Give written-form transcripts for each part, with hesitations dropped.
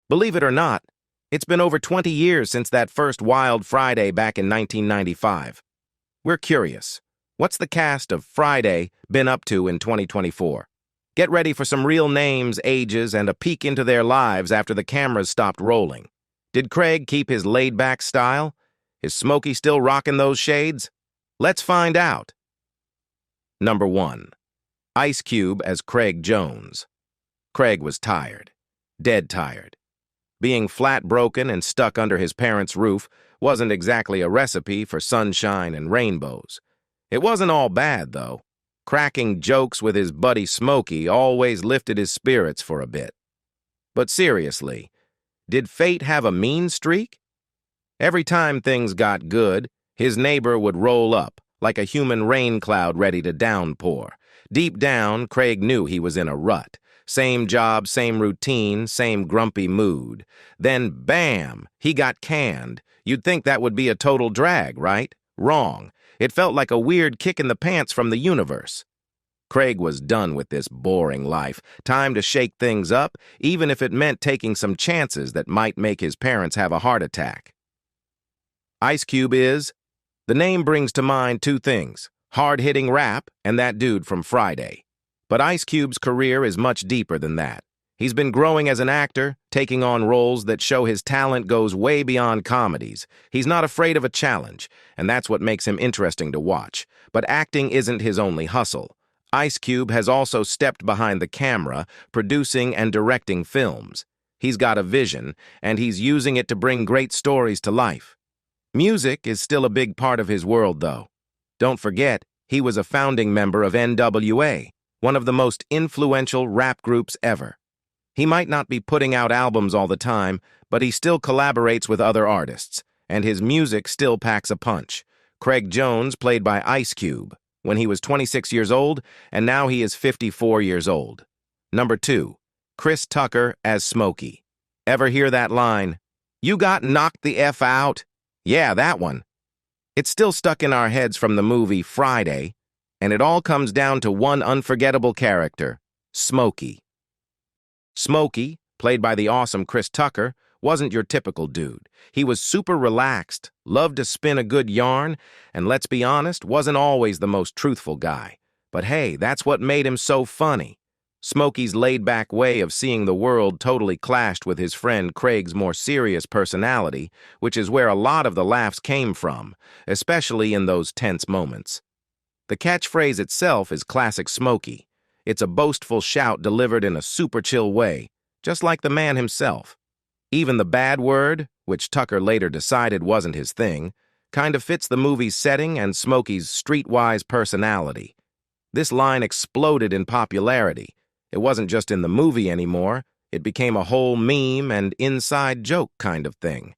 Believe it or not, it's been over 20 years since that first Wild Friday back in 1995. We're curious. What's the cast of Friday been up to in 2024? Get ready for some real names, ages, and a peek into their lives after the cameras stopped rolling. Did Craig keep his laid-back style? Is Smokey still rocking those shades? Let's find out. Number 1. Ice Cube as Craig Jones. Craig was tired. Dead tired. Being flat broken and stuck under his parents' roof wasn't exactly a recipe for sunshine and rainbows. It wasn't all bad, though. Cracking jokes with his buddy Smokey always lifted his spirits for a bit. But seriously, did fate have a mean streak? Every time things got good, his neighbor would roll up, like a human rain cloud ready to downpour. Deep down, Craig knew he was in a rut. Same job, same routine, same grumpy mood. Then, bam, he got canned. You'd think that would be a total drag, right? Wrong. It felt like a weird kick in the pants from the universe. Craig was done with this boring life. Time to shake things up, even if it meant taking some chances that might make his parents have a heart attack. Ice Cube is? The name brings to mind two things: hard-hitting rap and that dude from Friday. But Ice Cube's career is much deeper than that. He's been growing as an actor, taking on roles that show his talent goes way beyond comedies. He's not afraid of a challenge, and that's what makes him interesting to watch. But acting isn't his only hustle. Ice Cube has also stepped behind the camera, producing and directing films. He's got a vision, and he's using it to bring great stories to life. Music is still a big part of his world, though. Don't forget, he was a founding member of NWA, one of the most influential rap groups ever. He might not be putting out albums all the time, but he still collaborates with other artists, and his music still packs a punch. Craig Jones played by Ice Cube when he was 26 years old, and now he is 54 years old. Number 2, Chris Tucker as Smokey. Ever hear that line, "You got knocked the F out"? Yeah, that one. It's still stuck in our heads from the movie Friday, and it all comes down to one unforgettable character, Smokey. Smokey, played by the awesome Chris Tucker, wasn't your typical dude. He was super relaxed, loved to spin a good yarn, and let's be honest, wasn't always the most truthful guy. But hey, that's what made him so funny. Smokey's laid-back way of seeing the world totally clashed with his friend Craig's more serious personality, which is where a lot of the laughs came from, especially in those tense moments. The catchphrase itself is classic Smokey. It's a boastful shout delivered in a super chill way, just like the man himself. Even the bad word, which Tucker later decided wasn't his thing, kind of fits the movie's setting and Smokey's streetwise personality. This line exploded in popularity. It wasn't just in the movie anymore. It became a whole meme and inside joke kind of thing.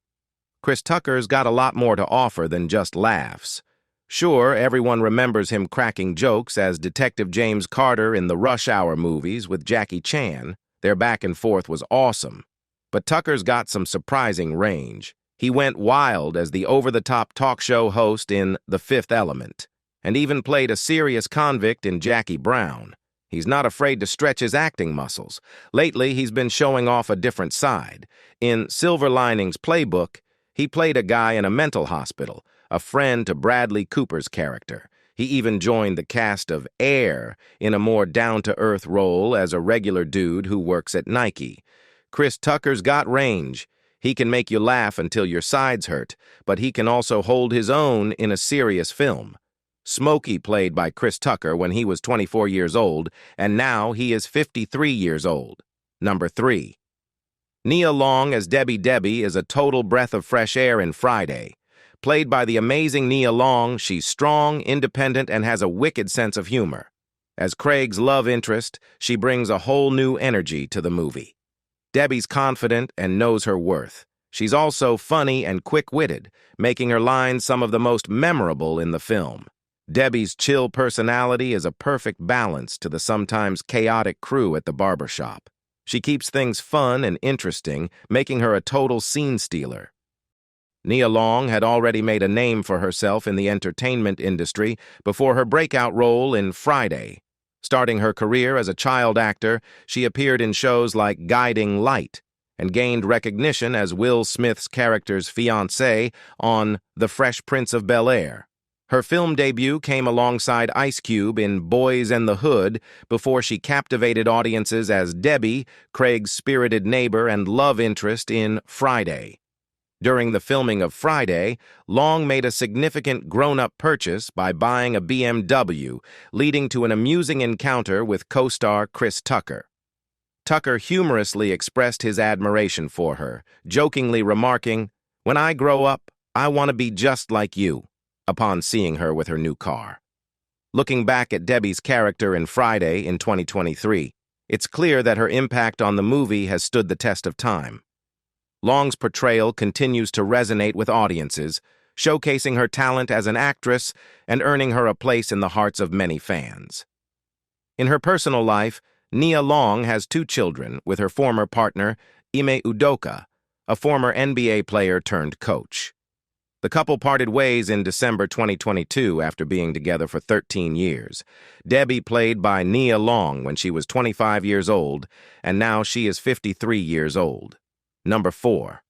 Chris Tucker's got a lot more to offer than just laughs. Sure, everyone remembers him cracking jokes as Detective James Carter in the Rush Hour movies with Jackie Chan. Their back and forth was awesome. But Tucker's got some surprising range. He went wild as the over-the-top talk show host in The Fifth Element, and even played a serious convict in Jackie Brown. He's not afraid to stretch his acting muscles. Lately, he's been showing off a different side. In Silver Linings Playbook, he played a guy in a mental hospital, a friend to Bradley Cooper's character. He even joined the cast of Air in a more down-to-earth role as a regular dude who works at Nike. Chris Tucker's got range. He can make you laugh until your sides hurt, but he can also hold his own in a serious film. Smokey played by Chris Tucker when he was 24 years old, and now he is 53 years old. Number 3. Nia Long as Debbie is a total breath of fresh air in Friday. Played by the amazing Nia Long, she's strong, independent, and has a wicked sense of humor. As Craig's love interest, she brings a whole new energy to the movie. Debbie's confident and knows her worth. She's also funny and quick-witted, making her lines some of the most memorable in the film. Debbie's chill personality is a perfect balance to the sometimes chaotic crew at the barbershop. She keeps things fun and interesting, making her a total scene stealer. Nia Long had already made a name for herself in the entertainment industry before her breakout role in Friday. Starting her career as a child actor, she appeared in shows like Guiding Light and gained recognition as Will Smith's character's fiancée on The Fresh Prince of Bel-Air. Her film debut came alongside Ice Cube in Boys and the Hood before she captivated audiences as Debbie, Craig's spirited neighbor and love interest in Friday. During the filming of Friday, Long made a significant grown-up purchase by buying a BMW, leading to an amusing encounter with co-star Chris Tucker. Tucker humorously expressed his admiration for her, jokingly remarking, "When I grow up, I want to be just like you," upon seeing her with her new car. Looking back at Debbie's character in Friday in 2023, it's clear that her impact on the movie has stood the test of time. Long's portrayal continues to resonate with audiences, showcasing her talent as an actress and earning her a place in the hearts of many fans. In her personal life, Nia Long has 2 children with her former partner, Ime Udoka, a former NBA player turned coach. The couple parted ways in December 2022 after being together for 13 years. Debbie played by Nia Long when she was 25 years old, and now she is 53 years old. Number 4.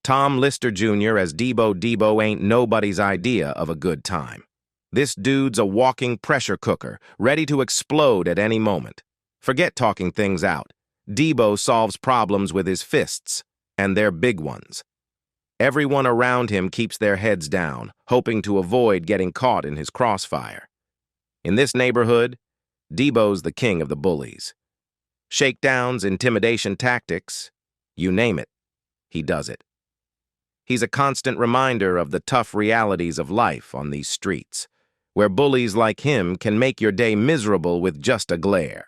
Tom Lister Jr. as Debo. Debo ain't nobody's idea of a good time. This dude's a walking pressure cooker, ready to explode at any moment. Forget talking things out. Debo solves problems with his fists, and they're big ones. Everyone around him keeps their heads down, hoping to avoid getting caught in his crossfire. In this neighborhood, Debo's the king of the bullies. Shakedowns, intimidation tactics, you name it, he does it. He's a constant reminder of the tough realities of life on these streets, where bullies like him can make your day miserable with just a glare.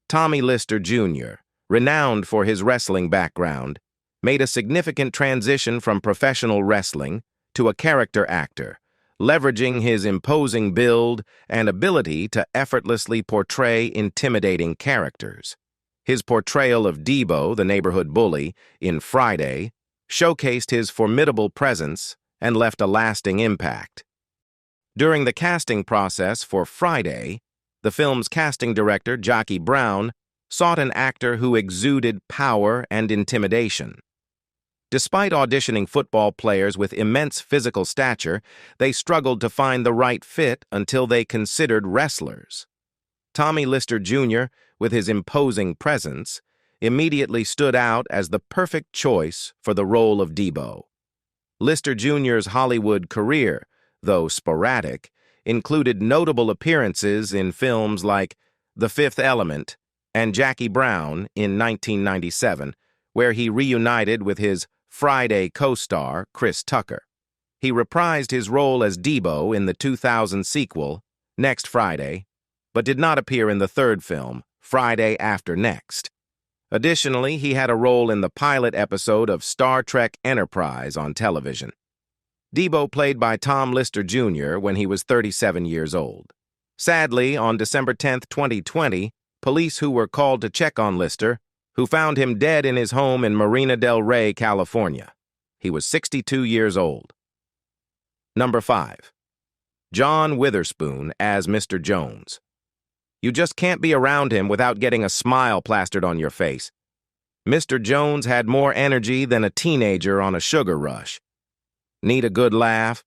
Tommy Lister Jr., renowned for his wrestling background, made a significant transition from professional wrestling to a character actor, leveraging his imposing build and ability to effortlessly portray intimidating characters. His portrayal of Debo, the neighborhood bully, in Friday, showcased his formidable presence and left a lasting impact. During the casting process for Friday, the film's casting director, Jackie Brown, sought an actor who exuded power and intimidation. Despite auditioning football players with immense physical stature, they struggled to find the right fit until they considered wrestlers. Tommy Lister Jr., with his imposing presence, immediately stood out as the perfect choice for the role of Debo. Lister Jr.'s Hollywood career, though sporadic, included notable appearances in films like The Fifth Element and Jackie Brown in 1997, where he reunited with his Friday co-star, Chris Tucker. He reprised his role as Debo in the 2000 sequel, Next Friday, but did not appear in the third film, Friday After Next. Additionally, he had a role in the pilot episode of Star Trek Enterprise on television. Debo played by Tom Lister Jr. when he was 37 years old. Sadly, on December 10, 2020, police who were called to check on Lister, who found him dead in his home in Marina del Rey, California. He was 62 years old. Number 5. John Witherspoon as Mr. Jones. You just can't be around him without getting a smile plastered on your face. Mr. Jones had more energy than a teenager on a sugar rush. Need a good laugh?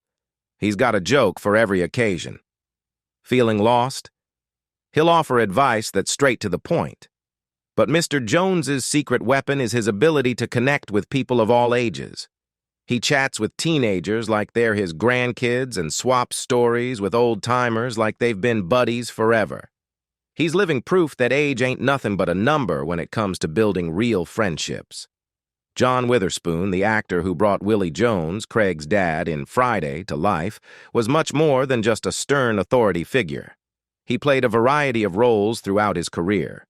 He's got a joke for every occasion. Feeling lost? He'll offer advice that's straight to the point. But Mr. Jones's secret weapon is his ability to connect with people of all ages. He chats with teenagers like they're his grandkids and swaps stories with old-timers like they've been buddies forever. He's living proof that age ain't nothing but a number when it comes to building real friendships. John Witherspoon, the actor who brought Willie Jones, Craig's dad, in Friday to life, was much more than just a stern authority figure. He played a variety of roles throughout his career.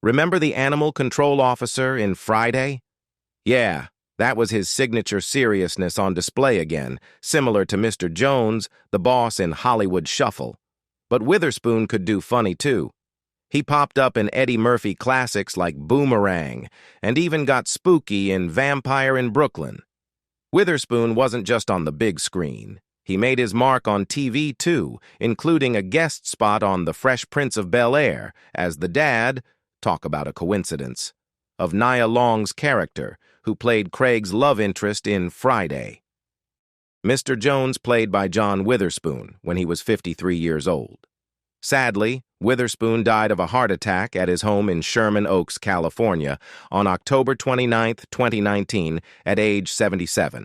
Remember the animal control officer in Friday? Yeah, that was his signature seriousness on display again, similar to Mr. Jones, the boss in Hollywood Shuffle. But Witherspoon could do funny too. He popped up in Eddie Murphy classics like Boomerang, and even got spooky in Vampire in Brooklyn. Witherspoon wasn't just on the big screen. He made his mark on TV too, including a guest spot on The Fresh Prince of Bel-Air as the dad, talk about a coincidence, of Nia Long's character, who played Craig's love interest in Friday. Mr. Jones played by John Witherspoon when he was 53 years old. Sadly, Witherspoon died of a heart attack at his home in Sherman Oaks, California, on October 29, 2019, at age 77.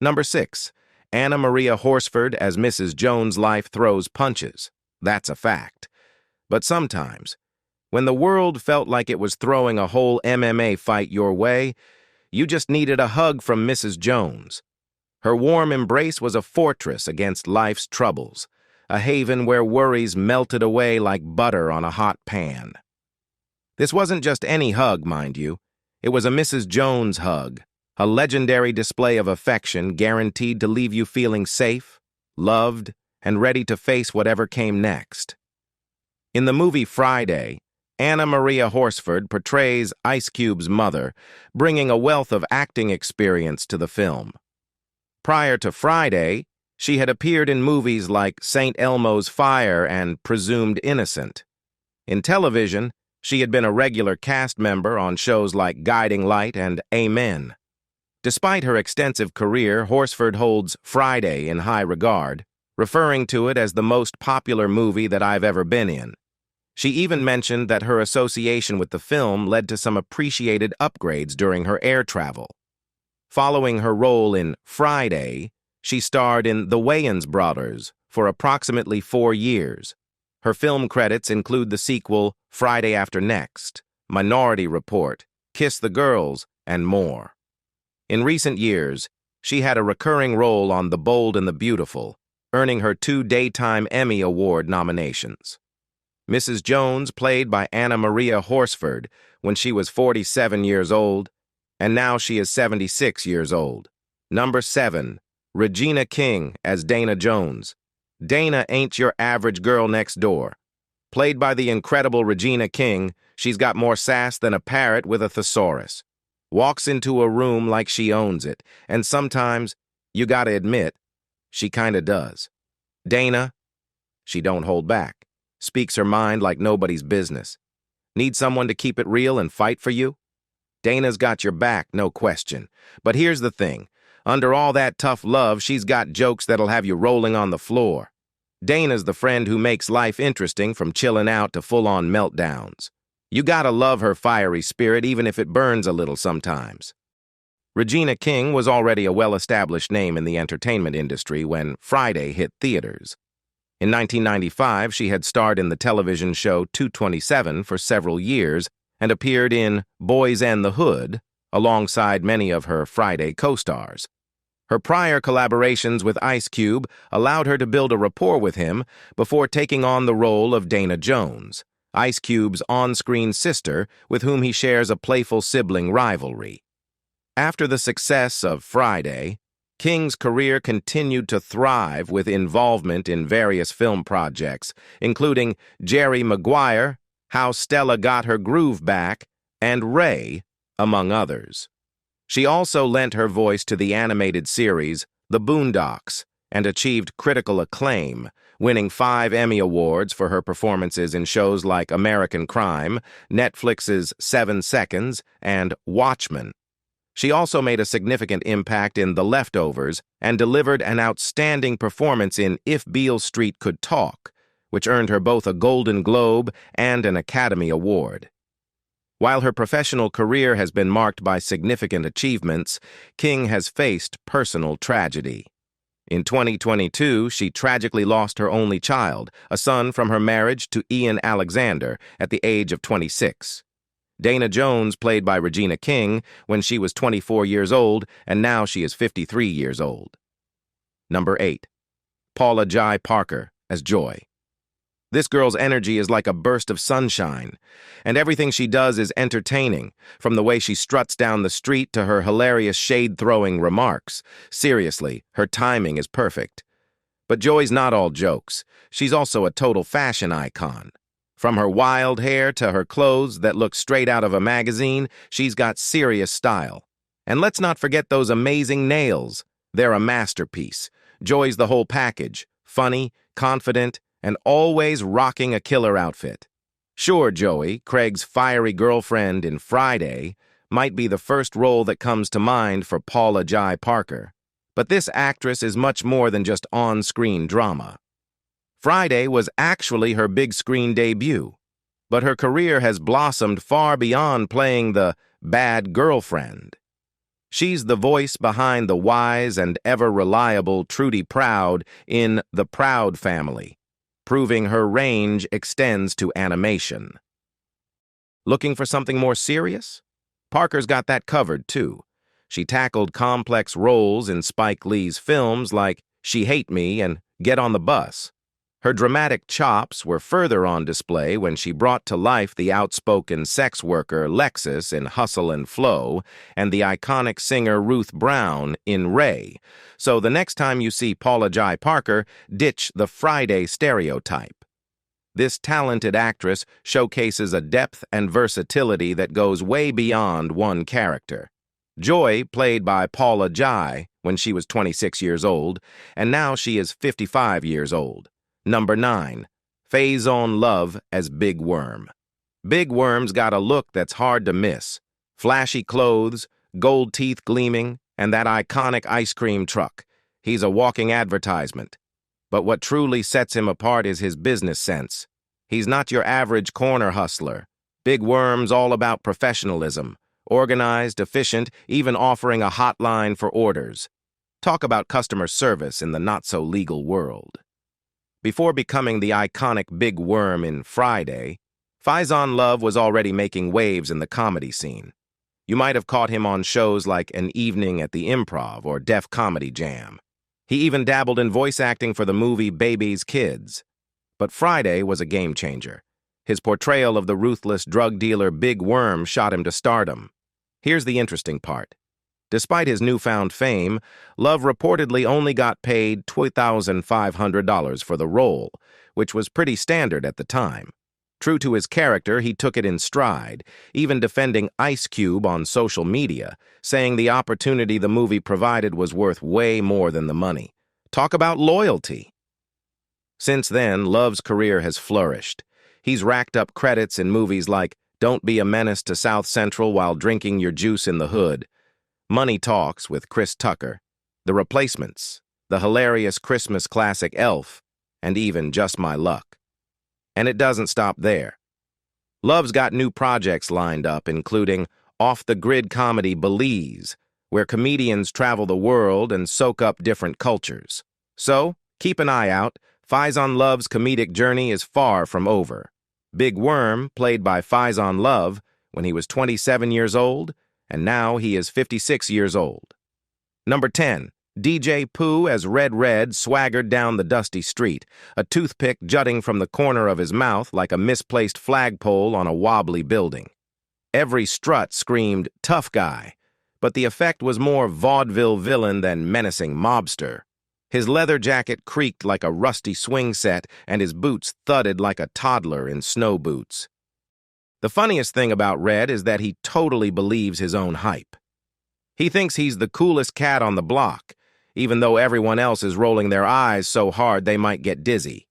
Number 6. Anna Maria Horsford as Mrs. Jones' life throws punches. That's a fact. But sometimes, when the world felt like it was throwing a whole MMA fight your way, you just needed a hug from Mrs. Jones. Her warm embrace was a fortress against life's troubles, a haven where worries melted away like butter on a hot pan. This wasn't just any hug, mind you. It was a Mrs. Jones hug, a legendary display of affection guaranteed to leave you feeling safe, loved, and ready to face whatever came next. In the movie Friday, Anna Maria Horsford portrays Ice Cube's mother, bringing a wealth of acting experience to the film. Prior to Friday, she had appeared in movies like St. Elmo's Fire and Presumed Innocent. In television, she had been a regular cast member on shows like Guiding Light and Amen. Despite her extensive career, Horsford holds Friday in high regard, referring to it as the most popular movie that I've ever been in. She even mentioned that her association with the film led to some appreciated upgrades during her air travel. Following her role in Friday, she starred in The Wayans Brothers for approximately 4 years. Her film credits include the sequel Friday After Next, Minority Report, Kiss the Girls, and more. In recent years, she had a recurring role on The Bold and the Beautiful, earning her 2 Daytime Emmy Award nominations. Mrs. Jones played by Anna Maria Horsford when she was 47 years old, and now she is 76 years old. Number 7. Regina King as Dana Jones. Dana ain't your average girl next door. Played by the incredible Regina King, she's got more sass than a parrot with a thesaurus. Walks into a room like she owns it, and sometimes, you gotta admit, she kinda does. Dana, she don't hold back. Speaks her mind like nobody's business. Need someone to keep it real and fight for you? Dana's got your back, no question. But here's the thing. Under all that tough love, she's got jokes that'll have you rolling on the floor. Dana's the friend who makes life interesting from chilling out to full-on meltdowns. You gotta love her fiery spirit even if it burns a little sometimes. Regina King was already a well-established name in the entertainment industry when Friday hit theaters. In 1995, she had starred in the television show 227 for several years and appeared in Boys and the Hood alongside many of her Friday co-stars. Her prior collaborations with Ice Cube allowed her to build a rapport with him before taking on the role of Dana Jones, Ice Cube's on-screen sister with whom he shares a playful sibling rivalry. After the success of Friday, King's career continued to thrive with involvement in various film projects, including Jerry Maguire, How Stella Got Her Groove Back, and Ray, among others. She also lent her voice to the animated series The Boondocks and achieved critical acclaim, winning 5 Emmy Awards for her performances in shows like American Crime, Netflix's 7 Seconds, and Watchmen. She also made a significant impact in The Leftovers and delivered an outstanding performance in If Beale Street Could Talk, which earned her both a Golden Globe and an Academy Award. While her professional career has been marked by significant achievements, King has faced personal tragedy. In 2022, she tragically lost her only child, a son from her marriage to Ian Alexander, at the age of 26. Dana Jones played by Regina King when she was 24 years old, and now she is 53 years old. Number 8. Paula Jai Parker as Joy. This girl's energy is like a burst of sunshine, and everything she does is entertaining, from the way she struts down the street to her hilarious shade-throwing remarks. Seriously, her timing is perfect. But Joy's not all jokes. She's also a total fashion icon. From her wild hair to her clothes that look straight out of a magazine, she's got serious style. And let's not forget those amazing nails. They're a masterpiece. Joy's the whole package, funny, confident, and always rocking a killer outfit. Sure, Joey, Craig's fiery girlfriend in Friday, might be the first role that comes to mind for Paula Jai Parker. But this actress is much more than just on-screen drama. Friday was actually her big-screen debut, but her career has blossomed far beyond playing the bad girlfriend. She's the voice behind the wise and ever-reliable Trudy Proud in The Proud Family, proving her range extends to animation. Looking for something more serious? Parker's got that covered, too. She tackled complex roles in Spike Lee's films like She Hate Me and Get on the Bus. Her dramatic chops were further on display when she brought to life the outspoken sex worker Lexus in Hustle and Flow and the iconic singer Ruth Brown in Ray. So the next time you see Paula Jai Parker, ditch the Friday stereotype. This talented actress showcases a depth and versatility that goes way beyond one character. Joy played by Paula Jai when she was 26 years old, and now she is 55 years old. Number 9. Faizon Love as Big Worm. Big Worm's got a look that's hard to miss. Flashy clothes, gold teeth gleaming, and that iconic ice cream truck. He's a walking advertisement. But what truly sets him apart is his business sense. He's not your average corner hustler. Big Worm's all about professionalism. Organized, efficient, even offering a hotline for orders. Talk about customer service in the not-so-legal world. Before becoming the iconic Big Worm in Friday, Faizon Love was already making waves in the comedy scene. You might have caught him on shows like An Evening at the Improv or Def Comedy Jam. He even dabbled in voice acting for the movie Baby's Kids. But Friday was a game-changer. His portrayal of the ruthless drug dealer Big Worm shot him to stardom. Here's the interesting part. Despite his newfound fame, Love reportedly only got paid $2,500 for the role, which was pretty standard at the time. True to his character, he took it in stride, even defending Ice Cube on social media, saying the opportunity the movie provided was worth way more than the money. Talk about loyalty. Since then, Love's career has flourished. He's racked up credits in movies like Don't Be a Menace to South Central While Drinking Your Juice in the Hood, Money Talks with Chris Tucker, The Replacements, the hilarious Christmas classic Elf, and even Just My Luck. And it doesn't stop there. Love's got new projects lined up, including off-the-grid comedy Belize, where comedians travel the world and soak up different cultures. So, keep an eye out. Faizon Love's comedic journey is far from over. Big Worm, played by Faizon Love, when he was 27 years old, and now he is 56 years old. Number 10. DJ Pooh as Red swaggered down the dusty street, a toothpick jutting from the corner of his mouth like a misplaced flagpole on a wobbly building. Every strut screamed, "Tough guy," but the effect was more vaudeville villain than menacing mobster. His leather jacket creaked like a rusty swing set, and his boots thudded like a toddler in snow boots. The funniest thing about Red is that he totally believes his own hype. He thinks he's the coolest cat on the block, even though everyone else is rolling their eyes so hard they might get dizzy.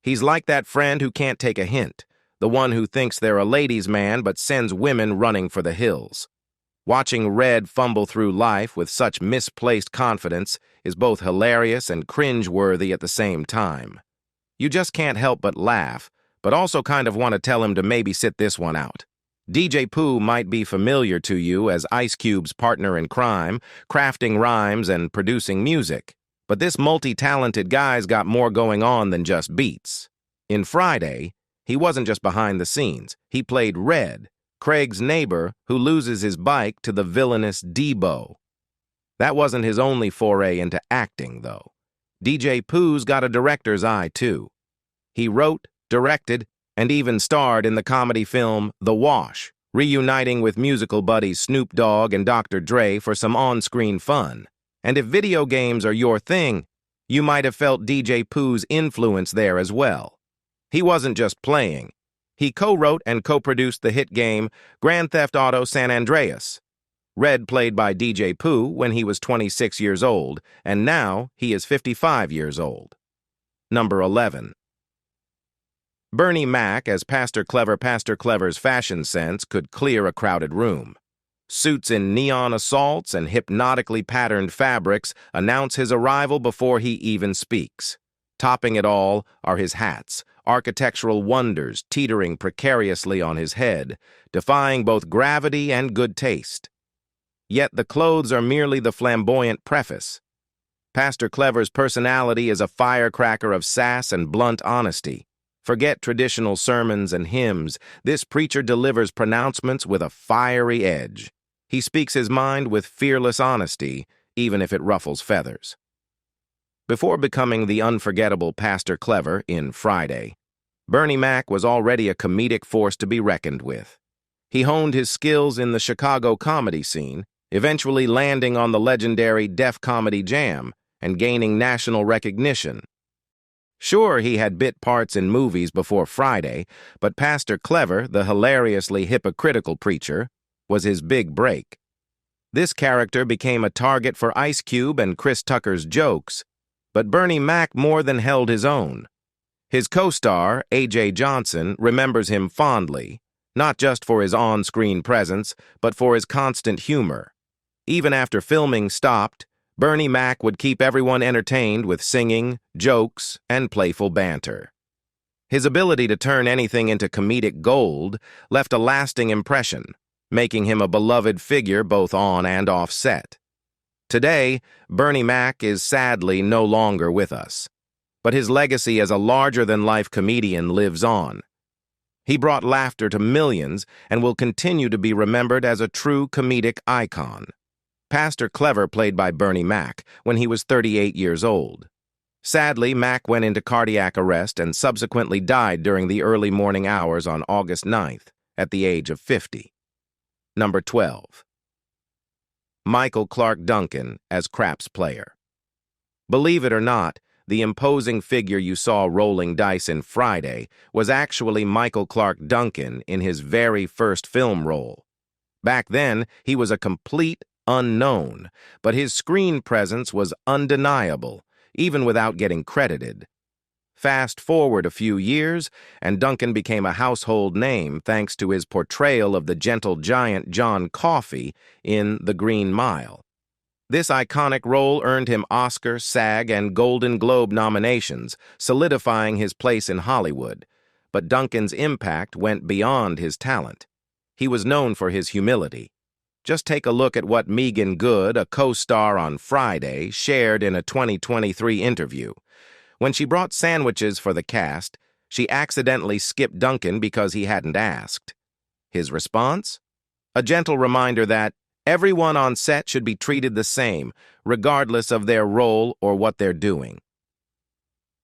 He's like that friend who can't take a hint, the one who thinks they're a ladies' man but sends women running for the hills. Watching Red fumble through life with such misplaced confidence is both hilarious and cringe-worthy at the same time. You just can't help but laugh, but also kind of want to tell him to maybe sit this one out. DJ Pooh might be familiar to you as Ice Cube's partner in crime, crafting rhymes and producing music, but this multi-talented guy's got more going on than just beats. In Friday, he wasn't just behind the scenes. He played Red, Craig's neighbor who loses his bike to the villainous Debo. That wasn't his only foray into acting, though. DJ Pooh's got a director's eye, too. He wrote, directed, and even starred in the comedy film The Wash, reuniting with musical buddies Snoop Dogg and Dr. Dre for some on-screen fun. And if video games are your thing, you might have felt DJ Pooh's influence there as well. He wasn't just playing. He co-wrote and co-produced the hit game Grand Theft Auto San Andreas. Red played by DJ Pooh when he was 26 years old, and now he is 55 years old. Number 11. Bernie Mac as Pastor Clever. Pastor Clever's fashion sense could clear a crowded room. Suits in neon assaults and hypnotically patterned fabrics announce his arrival before he even speaks. Topping it all are his hats, architectural wonders teetering precariously on his head, defying both gravity and good taste. Yet the clothes are merely the flamboyant preface. Pastor Clever's personality is a firecracker of sass and blunt honesty. Forget traditional sermons and hymns. This preacher delivers pronouncements with a fiery edge. He speaks his mind with fearless honesty, even if it ruffles feathers. Before becoming the unforgettable Pastor Clever in Friday, Bernie Mac was already a comedic force to be reckoned with. He honed his skills in the Chicago comedy scene, eventually landing on the legendary Def Comedy Jam and gaining national recognition. Sure, he had bit parts in movies before Friday, but Pastor Clever, the hilariously hypocritical preacher, was his big break. This character became a target for Ice Cube and Chris Tucker's jokes, but Bernie Mac more than held his own. His co-star, A.J. Johnson, remembers him fondly, not just for his on-screen presence, but for his constant humor. Even after filming stopped, Bernie Mac would keep everyone entertained with singing, jokes, and playful banter. His ability to turn anything into comedic gold left a lasting impression, making him a beloved figure both on and off set. Today, Bernie Mac is sadly no longer with us, but his legacy as a larger-than-life comedian lives on. He brought laughter to millions and will continue to be remembered as a true comedic icon. Pastor Clever played by Bernie Mac when he was 38 years old. Sadly, Mac went into cardiac arrest and subsequently died during the early morning hours on August 9th, at the age of 50. Number 12. Michael Clarke Duncan as craps player. Believe it or not, the imposing figure you saw rolling dice in Friday was actually Michael Clarke Duncan in his very first film role. Back then, he was a complete unknown, but his screen presence was undeniable, even without getting credited. Fast forward a few years, and Duncan became a household name thanks to his portrayal of the gentle giant John Coffey in The Green Mile. This iconic role earned him Oscar, SAG, and Golden Globe nominations, solidifying his place in Hollywood. But Duncan's impact went beyond his talent. He was known for his humility. Just take a look at what Meagan Good, a co-star on Friday, shared in a 2023 interview. When she brought sandwiches for the cast, she accidentally skipped Duncan because he hadn't asked. His response? A gentle reminder that everyone on set should be treated the same, regardless of their role or what they're doing.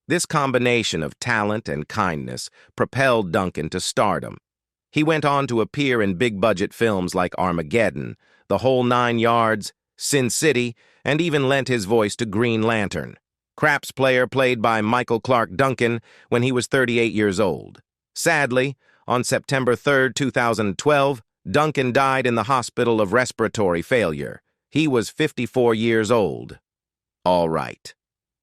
This combination of talent and kindness propelled Duncan to stardom. He went on to appear in big-budget films like Armageddon, The Whole Nine Yards, Sin City, and even lent his voice to Green Lantern. Craps player played by Michael Clarke Duncan when he was 38 years old. Sadly, on September 3, 2012, Duncan died in the hospital of respiratory failure. He was 54 years old. All right.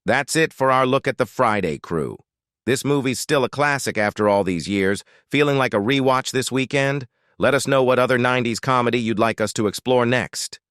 That's it for our look at the Friday Crew. This movie's still a classic after all these years. Feeling like a rewatch this weekend? Let us know what other 90s comedy you'd like us to explore next.